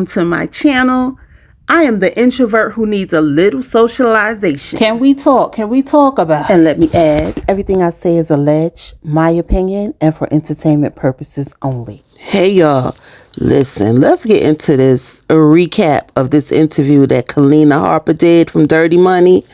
welcome to my channel. I am the introvert who needs a little socialization. Can we talk? Can we talk about it? And let me add, everything I say is alleged, my opinion, and for entertainment purposes only. Hey y'all, listen, let's get into this recap of this interview that Kina Harper did from Dirty Money.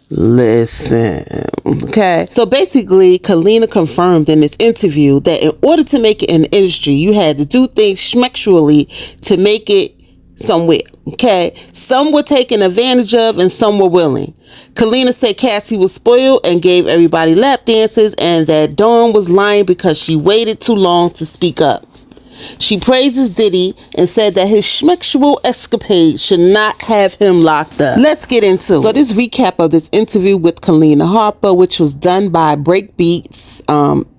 Listen, okay. So basically, Kaleena confirmed in this interview that in order to make it in the industry, you had to do things schmexually to make it somewhere, okay? Some were taken advantage of and some were willing. Kaleena said Cassie was spoiled and gave everybody lap dances, and that Dawn was lying because she waited too long to speak up. She praises Diddy and said that his schmexual escapade should not have him locked up. Let's get into it. So this recap of this interview with Kina Harper, which was done by Breakbeats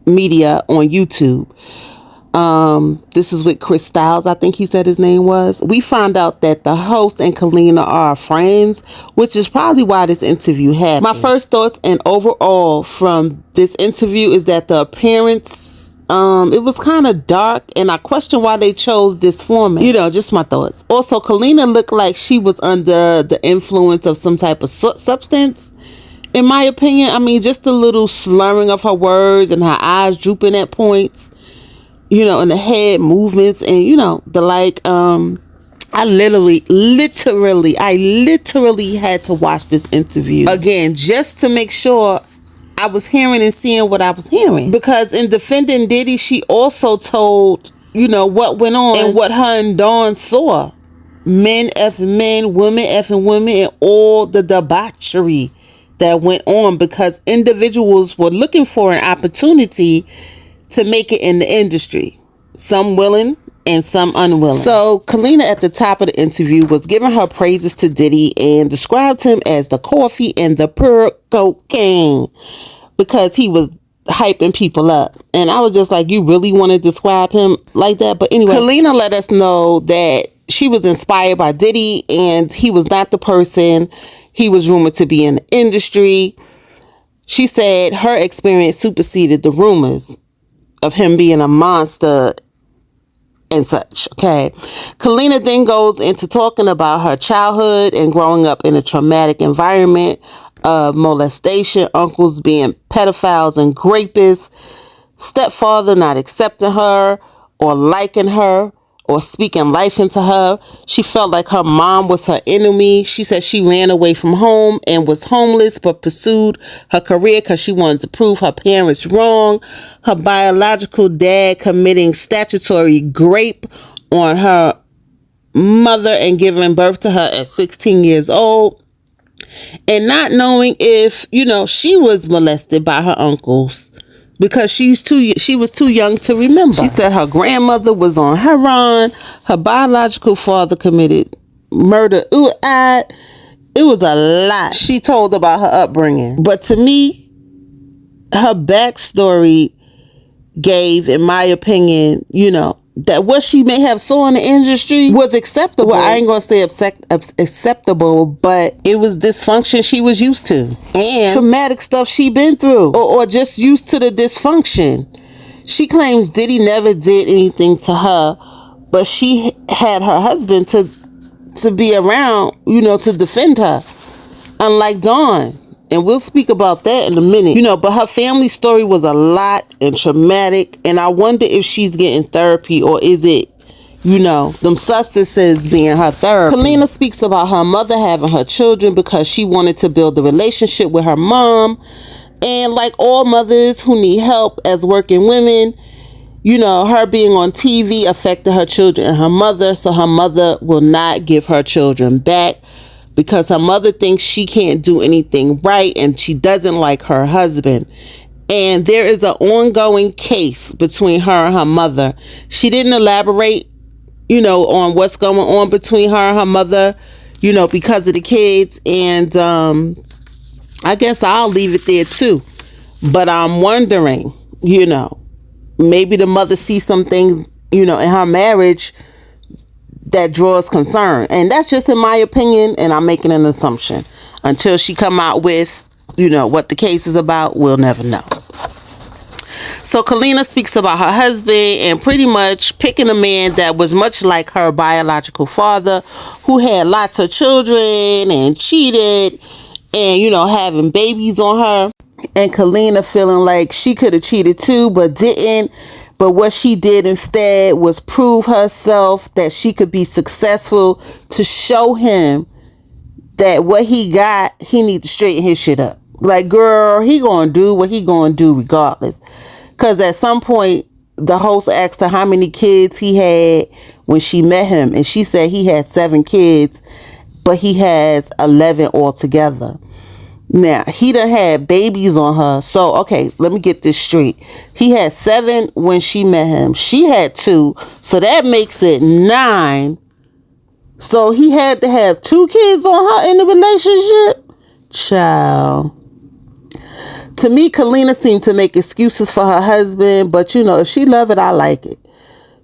Media on YouTube. This is with Chris Styles, I think he said his name was. We found out that the host and Kaleena are friends, which is probably why this interview happened. My first thoughts and overall from this interview is that the appearance, it was kind of dark, and I question why they chose this format. You know, just my thoughts. Also, Kaleena looked like she was under the influence of some type of substance, in my opinion. I mean, just a little slurring of her words and her eyes drooping at points, you know, and the head movements and, you know, the like. I literally had to watch this interview again just to make sure I was hearing and seeing what I was hearing. Because in defending Diddy, she also told, you know, what went on and what her and Dawn saw. Men effing men, women effing women, and all the debauchery that went on because individuals were looking for an opportunity to make it in the industry. Some willing and some unwilling. So Kaleena at the top of the interview was giving her praises to Diddy and described him as the coffee and the pure cocaine because he was hyping people up. And I was just like, you really want to describe him like that? But anyway, Kaleena let us know that she was inspired by Diddy and he was not the person he was rumored to be in the industry. She said her experience superseded the rumors of him being a monster and such, okay? Kaleena then goes into talking about her childhood and growing up in a traumatic environment of molestation, uncles being pedophiles and rapists, stepfather not accepting her or liking her or speaking life into her. She felt like her mom was her enemy. She said she ran away from home and was homeless but pursued her career because she wanted to prove her parents wrong. Her biological dad committing statutory rape on her mother and giving birth to her at 16 years old. And not knowing if, you know, she was molested by her uncles because she was too young to remember. She said her grandmother was on heroin. Her biological father committed murder. It was a lot she told about her upbringing. But to me, her backstory gave, in my opinion, you know, that what she may have saw in the industry was acceptable. Well, I ain't gonna say acceptable, but it was dysfunction she was used to and traumatic stuff she been through, or just used to the dysfunction. She claims Diddy never did anything to her, but she had her husband to be around, you know, to defend her, unlike Dawn. And we'll speak about that in a minute. You know, but her family story was a lot and traumatic. And I wonder if she's getting therapy or is it, you know, them substances being her therapy. Kaleena speaks about her mother having her children because she wanted to build a relationship with her mom. And like all mothers who need help as working women, you know, her being on TV affected her children and her mother. So her mother will not give her children back, because her mother thinks she can't do anything right and she doesn't like her husband. And there is an ongoing case between her and her mother. She didn't elaborate, you know, on what's going on between her and her mother, you know, because of the kids. And I guess I'll leave it there too. But I'm wondering, you know, maybe the mother sees some things, you know, in her marriage that draws concern. And that's just in my opinion, and I'm making an assumption. Until she come out with, you know, what the case is about, we'll never know. So Kaleena speaks about her husband and pretty much picking a man that was much like her biological father, who had lots of children and cheated and, having babies on her. And Kaleena feeling like she could have cheated too, but didn't. But what she did instead was prove herself that she could be successful, to show him that what he got, he need to straighten his shit up. Like, girl, he gonna do what he gonna do regardless. Because at some point, the host asked her how many kids he had when she met him. And she said he had 7 kids, but he has 11 altogether. Now, he done had babies on her. So, okay, let me get this straight. He had 7 when she met him. She had 2. So that makes it 9. So he had to have 2 kids on her in the relationship? Child. To me, Kaleena seemed to make excuses for her husband, but if she love it, I like it.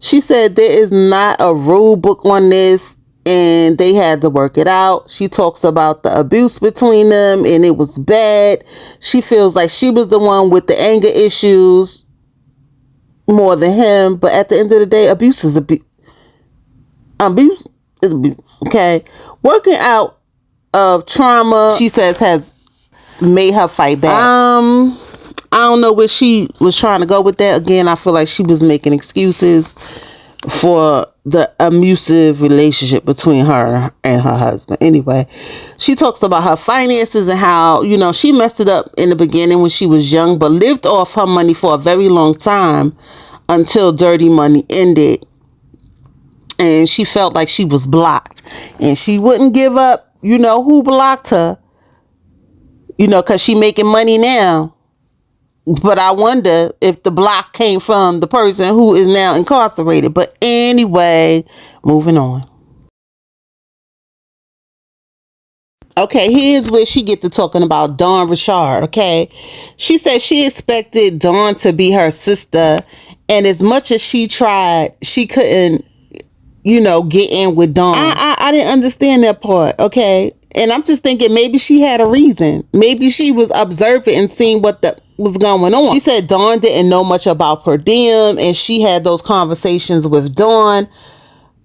She said there is not a rule book on this, and they had to work it out. She talks about the abuse between them, and it was bad. She feels like she was the one with the anger issues more than him, but at the end of the day, abuse is abuse. Abuse is abuse, okay? Working out of trauma, she says, has made her fight back. I don't know where she was trying to go with that. Again, I feel like she was making excuses for the abusive relationship between her and her husband. Anyway, she talks about her finances and how, she messed it up in the beginning when she was young, but lived off her money for a very long time until Dirty Money ended. And she felt like she was blocked. And she wouldn't give up, who blocked her. Because she making money now. But I wonder if the block came from the person who is now incarcerated. But anyway, moving on. Okay, here's where she get to talking about Dawn Richard, okay? She said she expected Dawn to be her sister. And as much as she tried, she couldn't, get in with Dawn. I didn't understand that part, okay? And I'm just thinking maybe she had a reason. Maybe she was observing and seeing what was going on. She said Dawn didn't know much about per diem, and she had those conversations with Dawn.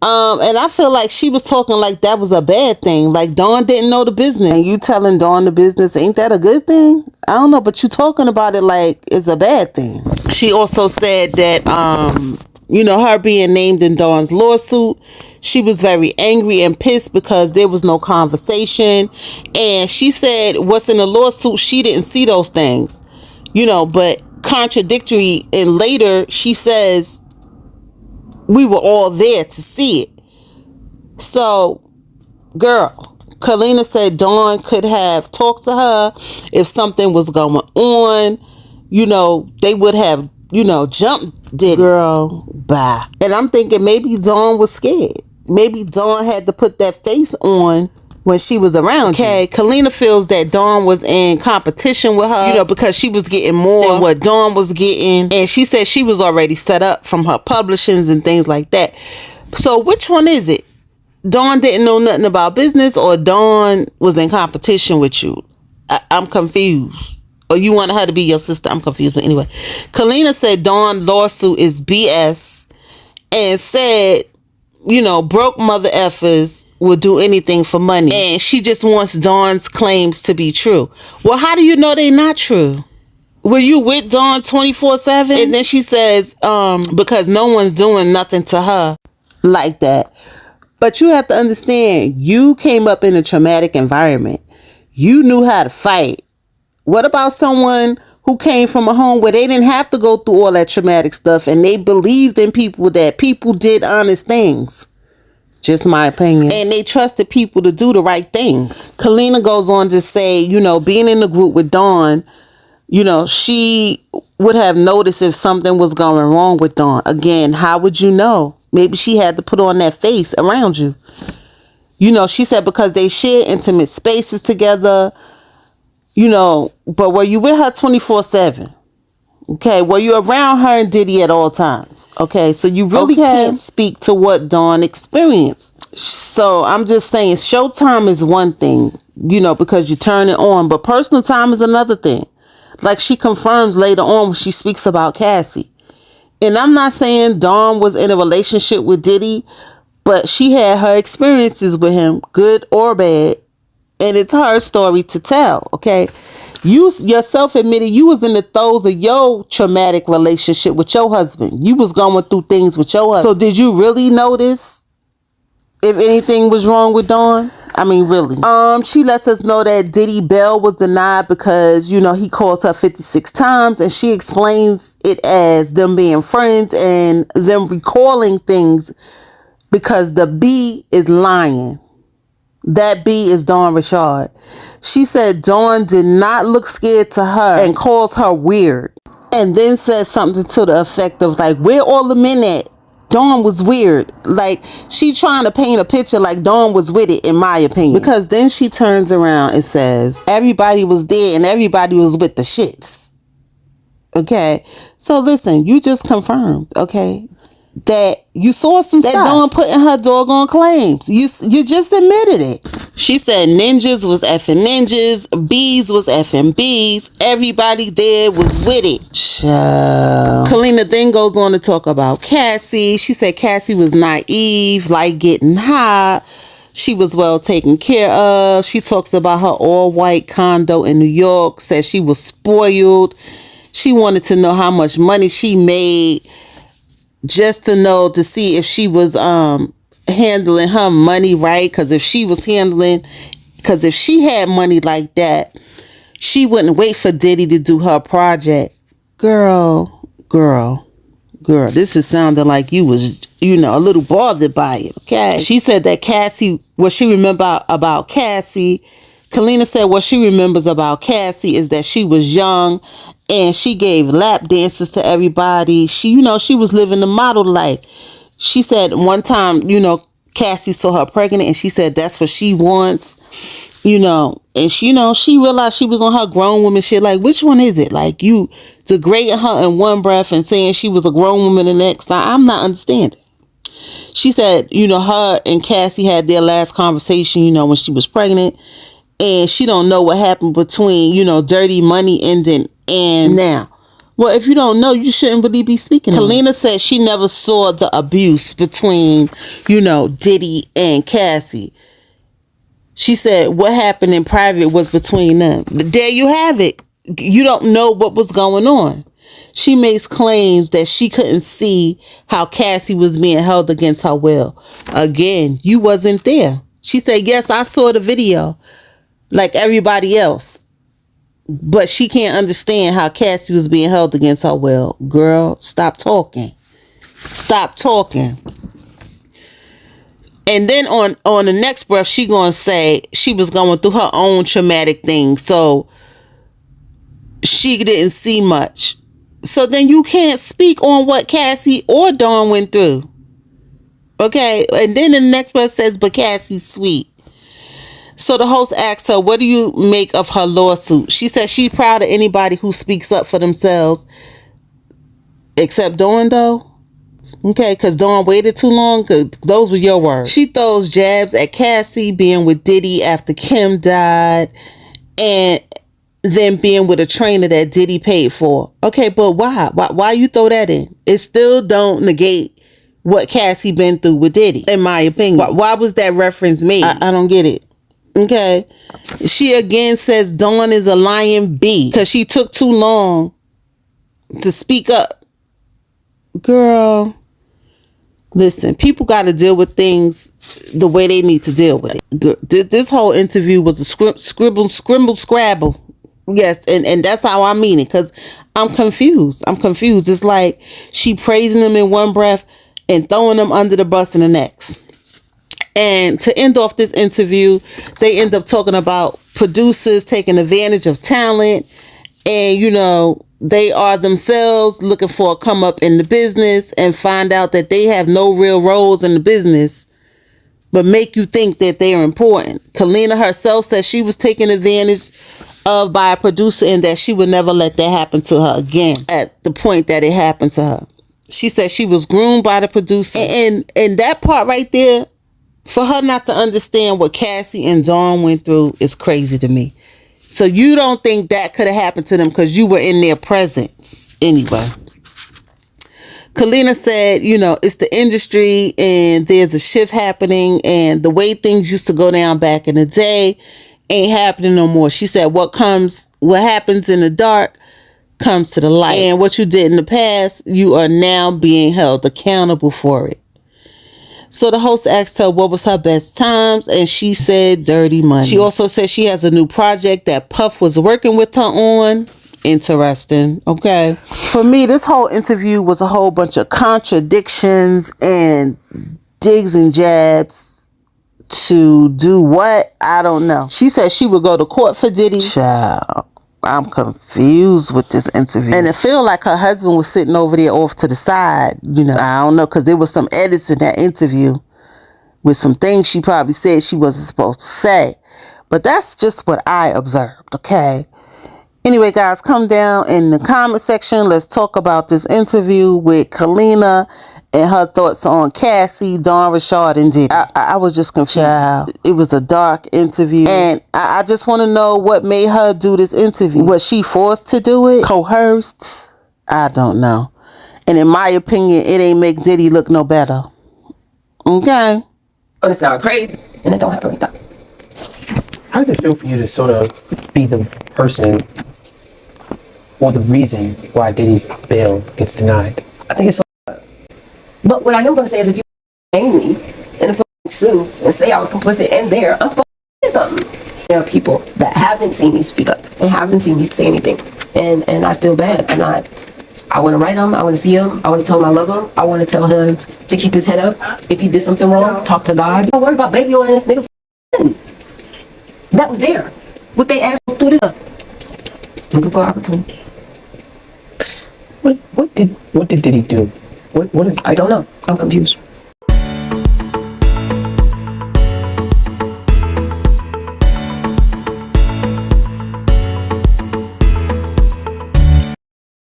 And I feel like she was talking like that was a bad thing. Like Dawn didn't know the business. And you telling Dawn the business, ain't that a good thing? I don't know, but you talking about it like it's a bad thing. She also said that, her being named in Dawn's lawsuit, she was very angry and pissed because there was no conversation. And she said what's in the lawsuit, she didn't see those things, but contradictory. And later she says we were all there to see it. So, girl, Kaleena said Dawn could have talked to her if something was going on. They would have, jumped Diddy. Girl, bye. And I'm thinking maybe Dawn was scared. Maybe Dawn had to put that face on when she was around. Okay, Kaleena feels that Dawn was in competition with her, because she was getting more than what Dawn was getting. And she said she was already set up from her publishings and things like that. So which one is it? Dawn didn't know nothing about business, or Dawn was in competition with you? I'm confused. Or you wanted her to be your sister? I'm confused. But anyway, Kaleena said Dawn's lawsuit is BS and said, broke mother effers will do anything for money. And she just wants Dawn's claims to be true. Well, how do you know they're not true? Were you with Dawn 24/7? And then she says, because no one's doing nothing to her like that. But you have to understand, you came up in a traumatic environment. You knew how to fight. What about someone who came from a home where they didn't have to go through all that traumatic stuff, and they believed in people, that people did honest things? Just my opinion. And they trusted people to do the right things. Kaleena goes on to say, being in the group with Dawn, she would have noticed if something was going wrong with Dawn. Again, how would you know? Maybe she had to put on that face around you. She said because they share intimate spaces together. But were you with her 24/7? Okay, were you around her and Diddy at all times? Okay, so you really can't speak to what Dawn experienced. So I'm just saying, showtime is one thing, because you turn it on, but personal time is another thing. Like she confirms later on when she speaks about Cassie. And I'm not saying Dawn was in a relationship with Diddy, but she had her experiences with him, good or bad. And it's her story to tell, okay? You yourself admitted you was in the throes of your traumatic relationship with your husband. You was going through things with your husband. So did you really notice if anything was wrong with Dawn? I mean, really. She lets us know that Diddy bail was denied because, you know, he calls her 56 times, and she explains it as them being friends and them recalling things because the B is lying. That B is Dawn Richard. She said Dawn did not look scared to her and calls her weird. And then says something to the effect of like, where all the men at? Dawn was weird. Like, she trying to paint a picture like Dawn was with it, in my opinion. Because then she turns around and says, everybody was there and everybody was with the shits. Okay? So listen, you just confirmed, okay, that you saw some stuff that Dawn put in her doggone claims. You just admitted it. She said ninjas was effing ninjas, bees was effing bees. Everybody there was with it. Child. Kaleena then goes on to talk about Cassie. She said Cassie was naive, like getting high. She was well taken care of. She talks about her all-white condo in New York. Said she was spoiled. She wanted to know how much money she made, just to see if she was handling her money right. Because if she had money like that, she wouldn't wait for Diddy to do her project. Girl, this is sounding like you was, a little bothered by it, okay? She said that Cassie, what she remember about Cassie, Kaleena said what she remembers about Cassie is that she was young and she gave lap dances to everybody. She was living the model life. She said one time, Cassie saw her pregnant and she said that's what she wants, and she realized she was on her grown woman shit. Like, which one is it? Like, you degrading her in one breath and saying she was a grown woman the next. Now, I'm not understanding. She said, her and Cassie had their last conversation, when she was pregnant, and she don't know what happened between, dirty money ending and now. Well, if you don't know, you shouldn't really be speaking. Kaleena said she never saw the abuse between, Diddy and Cassie. She said what happened in private was between them. There you have it. You don't know what was going on. She makes claims that she couldn't see how Cassie was being held against her will. Again, you wasn't there. She said, yes, I saw the video like everybody else. But she can't understand how Cassie was being held against her will. Girl, stop talking. Stop talking. And then on the next breath, she gonna say she was going through her own traumatic thing. So she didn't see much. So then you can't speak on what Cassie or Dawn went through. Okay? And then the next breath says, but Cassie's sweet. So the host asked her, what do you make of her lawsuit? She said she's proud of anybody who speaks up for themselves. Except Dawn, though. Okay, because Dawn waited too long. Cause those were your words. She throws jabs at Cassie being with Diddy after Kim died. And then being with a trainer that Diddy paid for. Okay, but why? Why you throw that in? It still don't negate what Cassie been through with Diddy, in my opinion. Why was that reference made? I don't get it. Okay. She again says Dawn is a lying bee because she took too long to speak up. Girl, listen, people got to deal with things the way they need to deal with it. This whole interview was a scribble, scrabble. Yes, and that's how I mean it, because I'm confused. It's like she praising them in one breath and throwing them under the bus in the next. And to end off this interview, they end up talking about producers taking advantage of talent. And, they are themselves looking for a come up in the business and find out that they have no real roles in the business, but make you think that they are important. Kaleena herself said she was taken advantage of by a producer and that she would never let that happen to her again at the point that it happened to her. She said she was groomed by the producer. And that part right there, for her not to understand what Cassie and Dawn went through is crazy to me. So you don't think that could have happened to them because you were in their presence anyway. Kaleena said, it's the industry and there's a shift happening, and the way things used to go down back in the day ain't happening no more. She said what happens in the dark comes to the light, and what you did in the past, you are now being held accountable for it. So the host asked her what was her best times, and she said dirty money. She also said she has a new project that Puff was working with her on. Interesting. Okay. For me, this whole interview was a whole bunch of contradictions and digs and jabs to do what? I don't know. She said she would go to court for Diddy. Child, I'm confused with this interview. And it feel like her husband was sitting over there off to the side. I don't know, because there was some edits in that interview with some things she probably said she wasn't supposed to say. But that's just what I observed, okay? Anyway, guys, come down in the comment section. Let's talk about this interview with Kaleena and her thoughts on Cassie, Dawn, Rashad, and Diddy. I was just confused. It was a dark interview. And I just want to know what made her do this interview. Was she forced to do it? Coerced? I don't know. And in my opinion, it ain't make Diddy look no better. Okay? It sounds crazy, and it don't happen like that. How does it feel for you to sort of be the person or the reason why Diddy's bail gets denied? I think it's but what I am going to say is if you name me and sue and say I was complicit in there, I'm something. There are people that haven't seen me speak up and haven't seen me say anything, and I feel bad, and I want to write him, I want to see him, I want to tell him I love him, I want to tell him to keep his head up. If he did something wrong, talk to God. Don't worry about baby oil and this nigga that was there. What they asked for it up. Looking for opportunity. What did Diddy do? What is? I don't know. I'm confused.